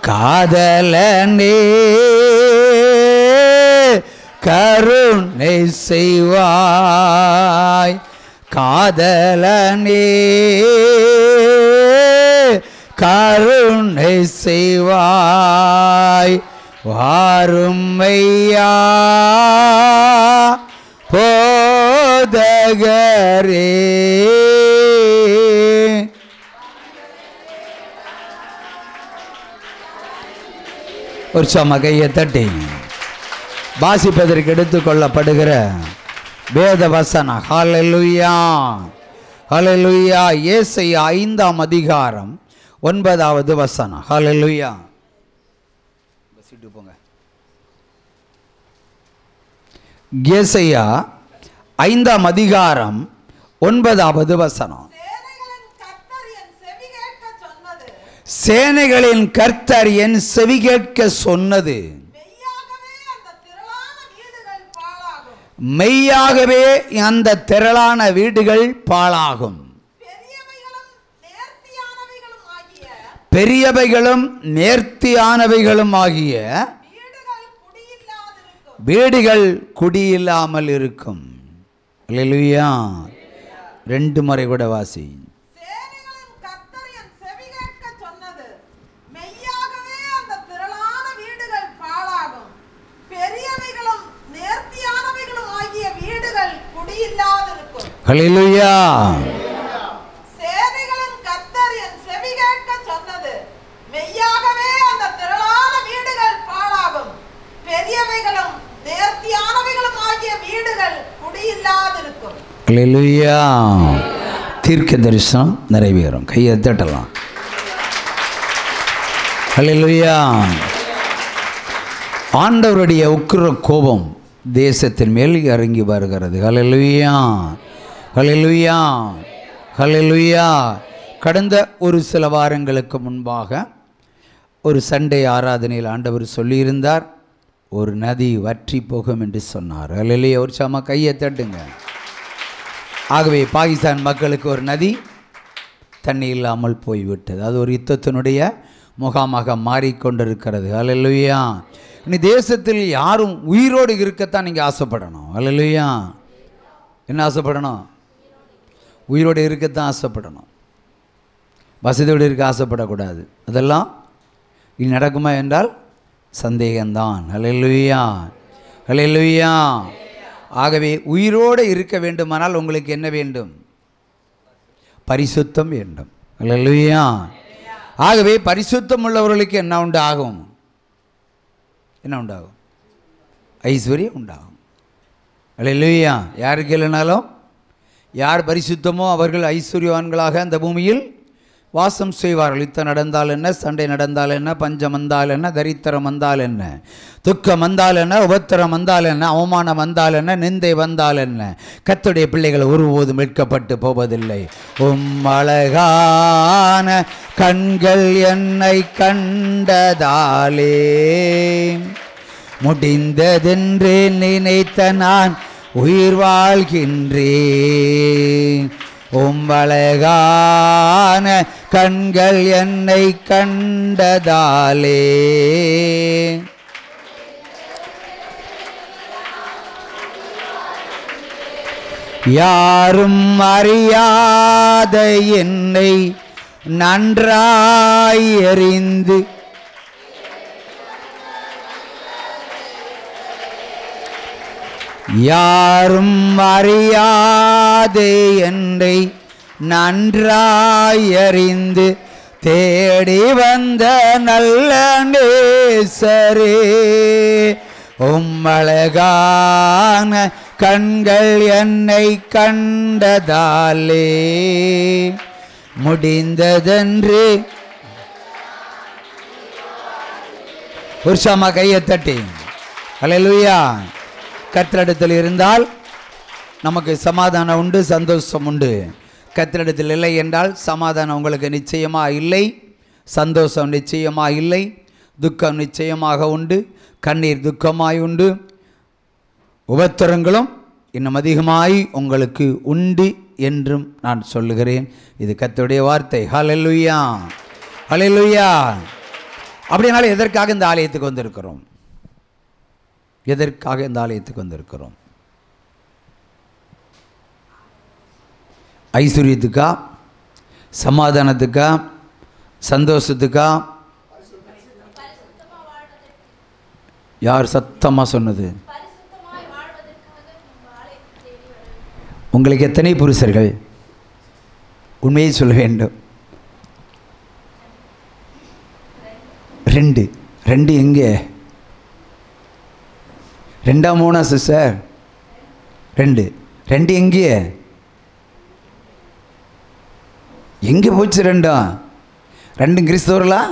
காதலனே கருணை செய்வாய், காதலனே கருணை செய்வாய், வாருமையா போதகரே. ஒரு கையை தட்டி வாசிப்பதற்கு எடுத்துக்கொள்ளப்படுகிற வேத வசனம் ஹல்லேலூயா ஹல்லேலூயா. ஏசாயா 5ஆம் அதிகாரம் 9வது வசனம். ஹல்லேலூயா. போங்க. ஏசாயா 5ஆம் அதிகாரம் 9வது வசனம். சேனைகளின் கர்த்தர் என் செவி கேட்க சொன்னது, மெய்யாகவே அந்த திரளான வீடுகள் பாழாகும், பெரியவைகளும் நேர்த்தியானவைகளும் ஆகிய வீடுகள் குடியில்லாமல் இருக்கும். அல்லேலூயா. 2 முறை கூட வாசி. ஹல்லேலூயா. சேனைகளின் கர்த்தர் என் செவி கேட்க சொன்னது, மெய்யாகவே அந்த திரளான வீடுகள் பாழாகும், பெரியவைகளும் நேர்த்தியானவைகளும் ஆகிய வீடுகள் குடியில்லாதிருக்கும். ஹல்லேலூயா. தீர்க்க தரிசனம் நிறைவேறும். கையை தட்டலாம். ஹல்லேலூயா. ஆண்டவருடைய உக்கிர கோபம் தேசத்தின் மேல் இறங்கி வருகிறது. ஹல்லேலூயா ஹல்லேலூயா ஹல்லேலூயா. கடந்த ஒரு சில வாரங்களுக்கு முன்பாக ஒரு சண்டே ஆராதனையில் ஆண்டவர் சொல்லியிருந்தார், ஒரு நதி வற்றி போகும் என்று சொன்னார். ஹல்லேலூயா. ஒரு கையை தட்டுங்க. ஆகவே பாகிஸ்தான் மக்களுக்கு ஒரு நதி தண்ணி இல்லாமல் போய்விட்டது. அது ஒரு யுத்தத்தினுடைய முகாமாக மாறிக்கொண்டிருக்கிறது. ஹல்லேலூயா. இனி தேசத்தில் யாரும் உயிரோடு இருக்கத்தான் நீங்கள் ஆசைப்படணும். ஹல்லேலூயா. என்ன ஆசைப்படணும்? உயிரோடு இருக்கத்தான் ஆசைப்படணும். வசதியோடு இருக்க ஆசைப்படக்கூடாது. அதெல்லாம் இது நடக்குமா என்றால் சந்தேகம்தான். ஹல்லேலூயா ஹல்லேலூயா. ஆகவே உயிரோடு இருக்க வேண்டுமானால் உங்களுக்கு என்ன வேண்டும்? பரிசுத்தம் வேண்டும். ஹல்லேலூயா. ஆகவே பரிசுத்தம் உள்ளவர்களுக்கு என்ன உண்டாகும்? என்ன உண்டாகும்? ஐஸ்வர்யம் உண்டாகும். ஹல்லேலூயா. யாருக்கு இல்லைனாலும், யார் பரிசுத்தமோ அவர்கள் ஐஸ்வர்யவான்களாக அந்த பூமியில் வாசம் செய்வார்கள். யுத்தம் நடந்தால் என்ன, சண்டை நடந்தால் என்ன, பஞ்சம் வந்தால் என்ன, தரித்திரம் வந்தால் என்ன, துக்கம் வந்தால் என்ன, உபத்திரம் வந்தால் என்ன, அவமானம் வந்தால் என்ன, நிந்தை வந்தால் என்ன, கர்த்தருடைய பிள்ளைகள் ஒருபோதும் மீட்கப்பட்டு போவதில்லை. அழகான கண்கள் என்னை கண்டதாலே முடிந்ததென்று நினைத்த நான் உயிர் வாழ்கின்றேன். அழகான கண்கள் என்னை கண்டதாலே யாரும் அறியாத என்னை நன்றாய் அறிந்து யாரும் அறியாதே என்னை நன்றாய் அறிந்து தேடி வந்த நல்ல நேசரே, அழகான கண்கள் என்னை கண்டதாலே முடிந்ததென்று. உற்சாகமா கையை தட்டி ஹல்லேலூயா. கர்த்தரிடத்தில் இருந்தால் நமக்கு சமாதானம் உண்டு, சந்தோஷம் உண்டு. கர்த்தரிடத்தில் இல்லை என்றால் சமாதானம் உங்களுக்கு நிச்சயமாக இல்லை, சந்தோஷம் நிச்சயமாக இல்லை, துக்கம் நிச்சயமாக உண்டு, கண்ணீர் துக்கமாய் உண்டு, உபத்திரங்களும் இன்னும் அதிகமாய் உங்களுக்கு உண்டு என்றும் நான் சொல்லுகிறேன். இது கர்த்தருடைய வார்த்தை. ஹல்லேலூயா, ஹல்லேலூயா. அப்படினால எதற்காக இந்த ஆலயத்துக்கு வந்திருக்கிறோம்? எதற்காக இந்த ஆலயத்துக்கு வந்திருக்கிறோம்? ஐஸ்வர்யத்துக்கா, சமாதானத்துக்கா, சந்தோஷத்துக்கா? யார் சத்தமாக சொன்னது? உங்களுக்கு எத்தனை புருஷர்கள்? உண்மையை சொல்ல வேண்டும். 2. 2 எங்கே? 2ஆ 3ஆ சிஸ்டர்? 2. 2 எங்கே? எங்கே போச்சு 2 கிறிஸ்தவர்களா?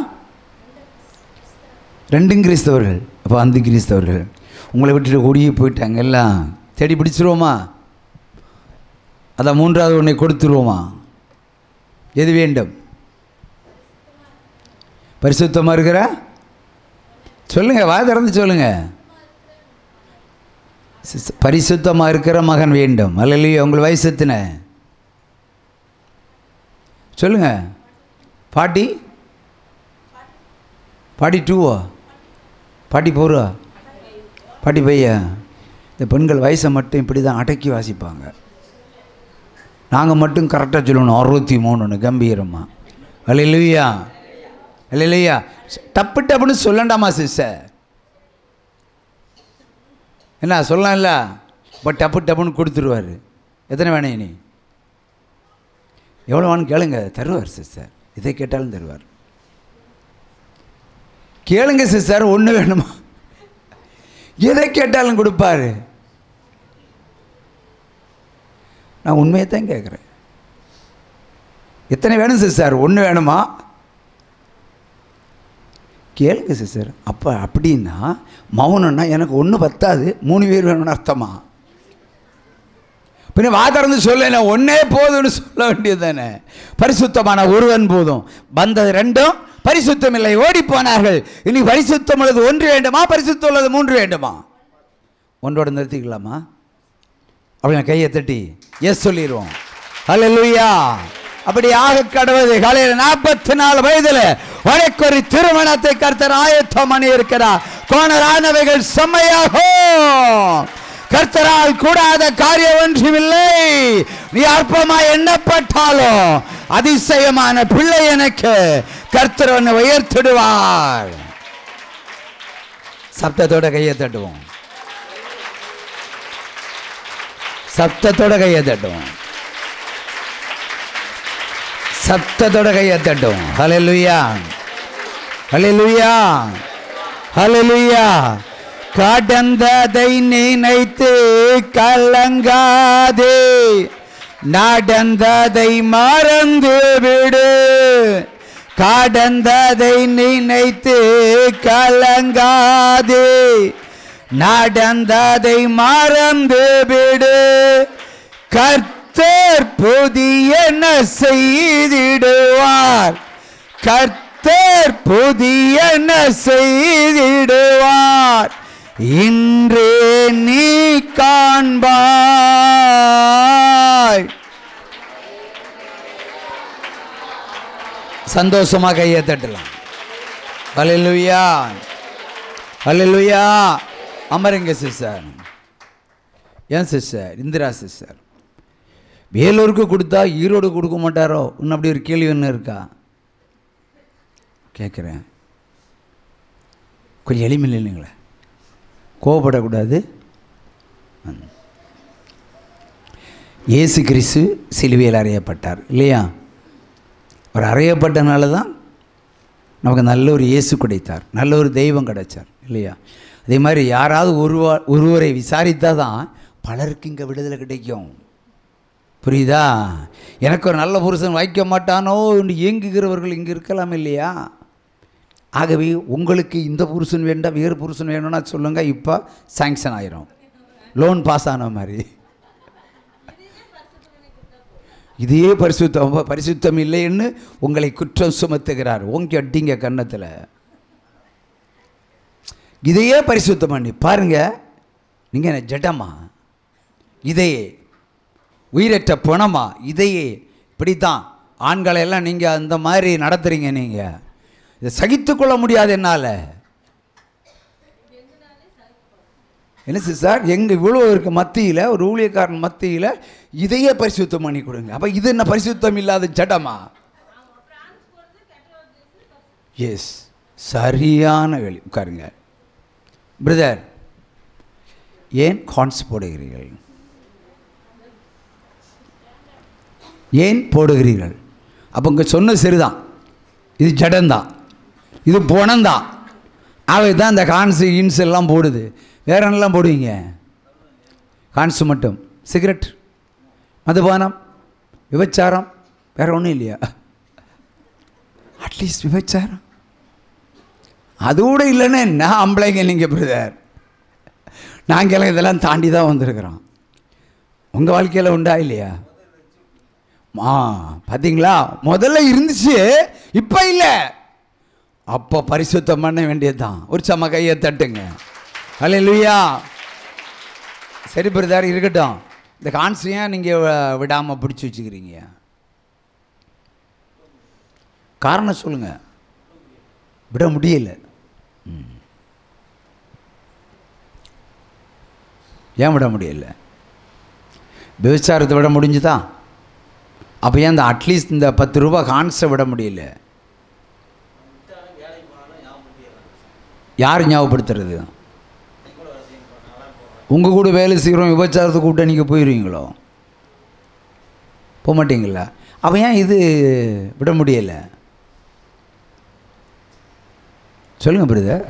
2 கிறிஸ்தவர்கள். அப்போ அந்த கிறிஸ்தவர்கள் உங்களை விட்டுட்டு ஓடியே போயிட்டாங்க. எல்லாம் தேடி பிடிச்சிருவோமா? அதான் 3வது ஒன்றை கொடுத்துருவோமா? எது வேண்டும்? பரிசுத்தமாக இருக்கிற சொல்லுங்கள், வாய் திறந்து சொல்லுங்கள். பரிசுத்தமாக இருக்கிற மகன் வேண்டும். அல்லையா? உங்கள் வயசு எத்தனை? சொல்லுங்க. பாட்டி 2வா? 4வா? 5? இந்த பெண்கள் வயசை மட்டும் இப்படி தான் அடக்கி வாசிப்பாங்க. நாங்கள் மட்டும் கரெக்டாக சொல்லணும் 63 கம்பீரமாக. அல்லேலூயா, அல்லேலூயா. டப்பு டப்புன்னு சொல்லண்டாமா சிஸ்டர்? என்ன சொல்லலாம்ல? இப்போ டப்பு டப்புன்னு கொடுத்துருவார். எத்தனை வேணும் நீ? எவ்வளோ வேணும் கேளுங்க, தருவார் சிஸ்டர். இதை கேட்டாலும் தருவார். கேளுங்க சிஸ்டர், ஒன்று வேணுமா? எதை கேட்டாலும் கொடுப்பார். நான் உண்மையை தான் கேட்குறேன். எத்தனை வேணும் சிஸ்டர்? 1 வேணுமா? கேளுங்க சிஸ்டர். அப்போ அப்படின்னா மௌனம்னா எனக்கு 1 பத்தாது, 3 பேர் வேணும்னு அர்த்தமா? பின்ன வா திறந்து சொல்ல, 1 போதும்னு சொல்ல வேண்டியது தானே. பரிசுத்தமான ஒருவன் போதும், வந்தது 2 பரிசுத்தம் இல்லை, ஓடி போனார்கள். இனி பரிசுத்தம் உள்ளது 1 வேண்டுமா? பரிசுத்தம் உள்ளது 3 வேண்டுமா? 1ஓட நிறுத்திக்கலாமா? அப்படி நான் கையை தட்டி எஸ் சொல்லிடுவோம். அல்லேலூயா. அப்படி ஆக கடவுது. காலையில் 44 வயதில் உனக்கு ஒரு திருமணத்தை கர்த்தர் ஆயத்தம் பண்ணி இருக்கிறார். கோணரானவைகள் செம்மையாகும். கர்த்தரால் கூடாத காரியம் ஒன்றுமில்லை. நீ அற்பமாய் எண்ணப்பட்டாலும் அதிசயமான பிள்ளை எனக்கு கர்த்தர் உன்னை உயர்த்திடுவார். சப்தத்தோட கையை தட்டுவோம். சப்தத்தோட கையை தட்டுவோம். சப்தத்தோட கையை தட்டுவோம். ஹல்லேலூயா, ஹல்லேலூயா, ஹல்லேலூயா. கடந்ததை நினைத்து கலங்காதே, நடந்ததை மறந்து விடு. கடந்ததை நினைத்து கலங்காதே, நடந்ததை மறந்து விடு. கர்த்தர் புதியன செய்திடுவார். கர்த்தர் புதியன செய்திடுவார். இன்றே நீ காண்பாய். சந்தோஷமா கையை தட்டலாம். ஹல்லேலூயா, ஹல்லேலூயா. அமருங்க சிஸ்டர். ஏன் சிஸ்டர்? இந்திரா சிஸ்டர் வேலூருக்கு கொடுத்தா ஈரோடு கொடுக்க மாட்டாரோ? இன்னும் அப்படி ஒரு கேள்வி ஒன்று இருக்கா? கேட்குறேன். கொஞ்சம் எளிமையில் இல்லைங்களே, கோபப்படக்கூடாது. இயேசு கிறிஸ்து சிலுவையில் அறையப்பட்டார் இல்லையா? அவர் அறையப்பட்டனால தான் நமக்கு நல்ல ஒரு இயேசு கிடைத்தார், நல்ல ஒரு தெய்வம் கிடைச்சார் இல்லையா? அதே மாதிரி யாராவது ஒருவரை விசாரித்தா தான் பலருக்கு இங்கே விடுதலை கிடைக்கும். புரியுதா? எனக்கு ஒரு நல்ல புருஷன் வைக்க மாட்டானோ என்று ஏங்குகிறவர்கள் இங்கே இருக்கலாம் இல்லையா? ஆகவே உங்களுக்கு இந்த புருஷன் வேண்டாம், வேறு புருஷன் வேணும்னா சொல்லுங்கள். இப்போ சாங்ஷன் ஆயிரும், லோன் பாஸ் ஆன மாதிரி. இதே பரிசுத்தம் இல்லைன்னு உங்களை குற்றம் சுமத்துகிறார். ஓங்கி அடிங்க கன்னத்தில். இதையே பரிசுத்தம் பண்ணி பாருங்க. நீங்கள் என்ன ஜடமா? இதையே உயிரற்ற பணமா இதையே இப்படித்தான் ஆண்களை எல்லாம் நீங்கள் அந்த மாதிரி நடத்துகிறீங்க. நீங்கள் இதை சகித்துக்கொள்ள முடியாது என்னால். என்ன சார் எங்கள் இவ்வளோ இருக்க மத்தியில் ஒரு ஊழியக்காரன் மத்தியில் இதையே பரிசுத்தம் பண்ணி கொடுங்க. அப்போ இது என்ன பரிசுத்தம் இல்லாத ஜடமா? எஸ், சரியான வேலை. உட்காருங்க பிரதர். ஏன் கான்ஸ் போடுகிறீர்கள்? ஏன் போடுகிறீர்கள்? அப்போ இங்கே சொன்ன சரிதான், இது ஜடந்தான், இது பணம்தான். அவை தான் இந்த கான்ஸு இன்ஸ் எல்லாம் போடுது. வேற என்னெல்லாம் போடுவீங்க? கான்ஸு மட்டும். சிகரெட், மதுபானம், விபச்சாரம், வேற ஒன்றும் இல்லையா? அட்லீஸ்ட் விபச்சாரம் அது கூட இல்லைன்னு என்ன ஆம்பளைங்க நீங்கள் பிரதர்? நாங்கெல்லாம் இதெல்லாம் தாண்டி தான் வந்திருக்கிறோம். உங்கள் வாழ்க்கையில் உண்டா இல்லையா? பார்த்தீங்களா, முதல்ல இருந்துச்சு, இப்போ இல்லை. அப்போ பரிசுத்தம் பண்ண வேண்டியது தான். ஒரு சம கையை தட்டுங்க. அல்லேலூயா. சரி பிரதர், இருக்கட்டும். இந்த கான்சியாக நீங்கள் விடாமல் பிடிச்சி வச்சுக்கிறீங்க. காரணம் சொல்லுங்கள். விட முடியல. ஏன் விட முடியல? விபச்சாரத்தை விட முடிஞ்சுதா? அப்போ ஏன் இந்த அட்லீஸ்ட் இந்த 10 ரூபா கான்ஸை விட முடியல? யார் ஞாபகப்படுத்துறது? உங்கள் கூட வேலை செய்கிறோம், விபச்சாரத்தை கூப்பிட்டு நீங்கள் போயிடுவீங்களோ? போக மாட்டீங்களா? அப்போ ஏன் இது விட முடியலை? சொல்லுங்கள் பிரதர்.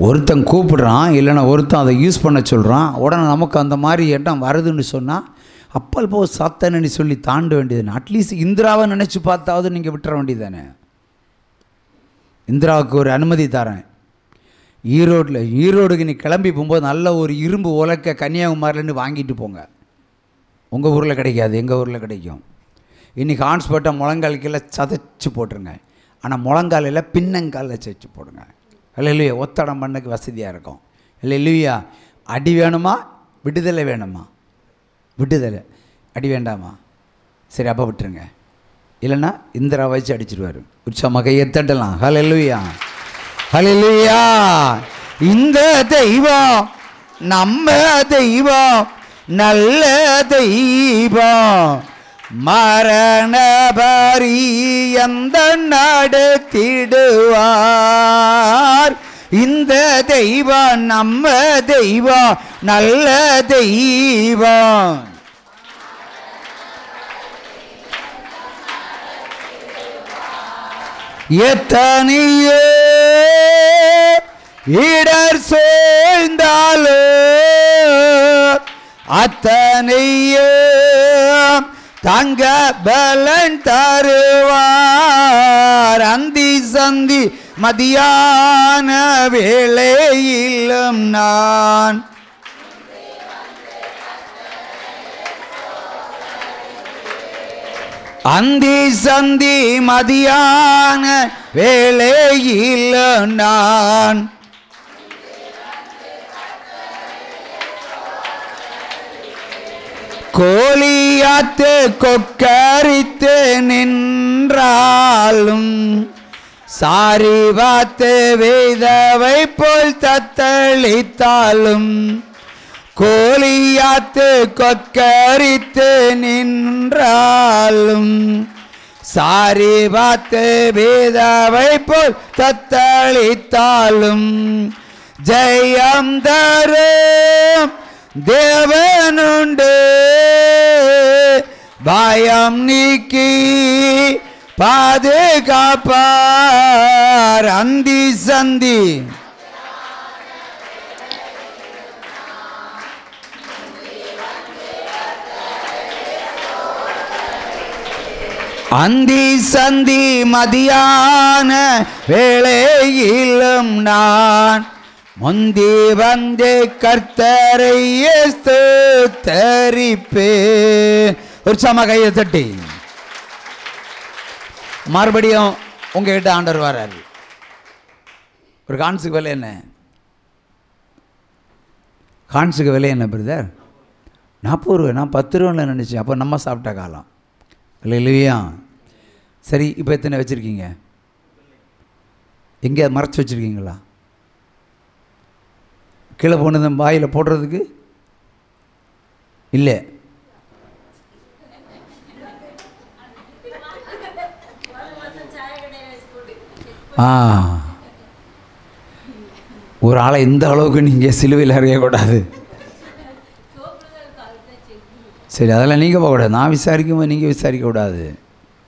ஒருத்தன் கூப்பிடுறான், இல்லைன்னா ஒருத்தன் அதை யூஸ் பண்ண சொல்கிறான். உடனே நமக்கு அந்த மாதிரி எண்ணம் வருதுன்னு சொன்னால் அப்பல் போ சாத்தானு சொல்லி தாண்ட வேண்டியதுன்னு. அட்லீஸ்ட் இந்திராவை நினச்சி பார்த்தாவது நீங்கள் விட்டுற வேண்டியது தானே. இந்திராவுக்கு ஒரு அனுமதி தரேன். ஈரோடுக்கு நீ கிளம்பி போகும்போது நல்ல ஒரு இரும்பு உலக்க கன்னியாகுமரிலேருந்து வாங்கிட்டு போங்க. உங்கள் ஊரில் கிடைக்காது, எங்கள் ஊரில் கிடைக்கும். இன்றைக்கி ஹான்ஸ்போர்ட்டை முழங்கால் கீழே சதைச்சி போட்டுருங்க. ஆனால் முழங்காலில் பின்னங்காலில் சதைச்சி போடுங்க. அல்லேலூயா. ஒத்தடம் பண்ணக்கு வசதியாக இருக்கும். அல்லேலூயா. அடி வேணுமா விடுதலை வேணுமா? விடுதலை. அடி வேண்டாமா? சரி, அப்போ விட்டுருங்க. இல்லைன்னா இந்திரா வச்சு அடிச்சிடுவார். உற்சவமாக கையை தட்டலாம். அல்லேலூயா, அல்லேலூயா. இந்த தெய்வம் நம்ம தெய்வம், நல்ல தெய்வம். மரண பரியந்த நடத்திடுவார். இந்த தெய்வம் நம்ம தெய்வம், நல்ல தெய்வம். எத்தனையோ இடர் சூழ்ந்தாலோ அத்தனையோ தங்க பலன் தருவார். அந்தி சந்தி மதியான வேளையிலும் நான் அந்தி சந்தி மதியான வேளையிலும் நான் கோலியாத்து கொக்கரித்து நின்றாலும் சாரி வாத்து வேதவை போல் தத்தளித்தாலும் கோலியாத்து கொக்கரித்து நின்றாலும் சாரி வாத்து வேதவை போல் தத்தளித்தாலும் ஜெயம் தரும் தேவனுண்டு. பயம் நீக்கி பாதுகாப்பார். அந்தி சந்தி அந்தி சந்தி மதியான வேளையிலும் நான் முந்தி வந்து கர்த்தரை ஸ்தோத்தரிப்பேன். ஒரு சம கையை தட்டி மறுபடியும் உங்ககிட்ட ஆண்டவர் வராரு. ஒரு கான்ஸுக்கு வேலை என்ன? கான்ஸுக்கு விலை என்ன பிரதர்? 40 ரூபா. நான் 10 ரூபான்னு நினச்சேன். அப்போ நம்ம சாப்பிட்ட காலம் இல்லையா? சரி, இப்போ எத்தனை வச்சுருக்கீங்க? எங்கேயாவது மறைச்சி வச்சுருக்கீங்களா? கீழே போனது வாயில் போடுறதுக்கு இல்லை. ஒரு ஆளை இந்த அளவுக்கு நீங்கள் சிலுவையில் அறியக்கூடாது. சரி, அதெல்லாம் நீங்கள் போகக்கூடாது. நான் விசாரிக்கும்போது நீங்கள் விசாரிக்கக்கூடாது.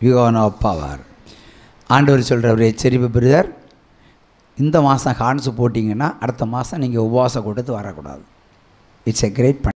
யுகோனா அப்பாவார். ஆண்டவர் சொல்கிற ஒரு எச்சரிப்பு பிரதர், இந்த மாதம் ஹான்ஸு போட்டிங்கன்னா அடுத்த மாதம் நீங்கள் உபவாசம் கூட்டத்து வரக்கூடாது. It's a great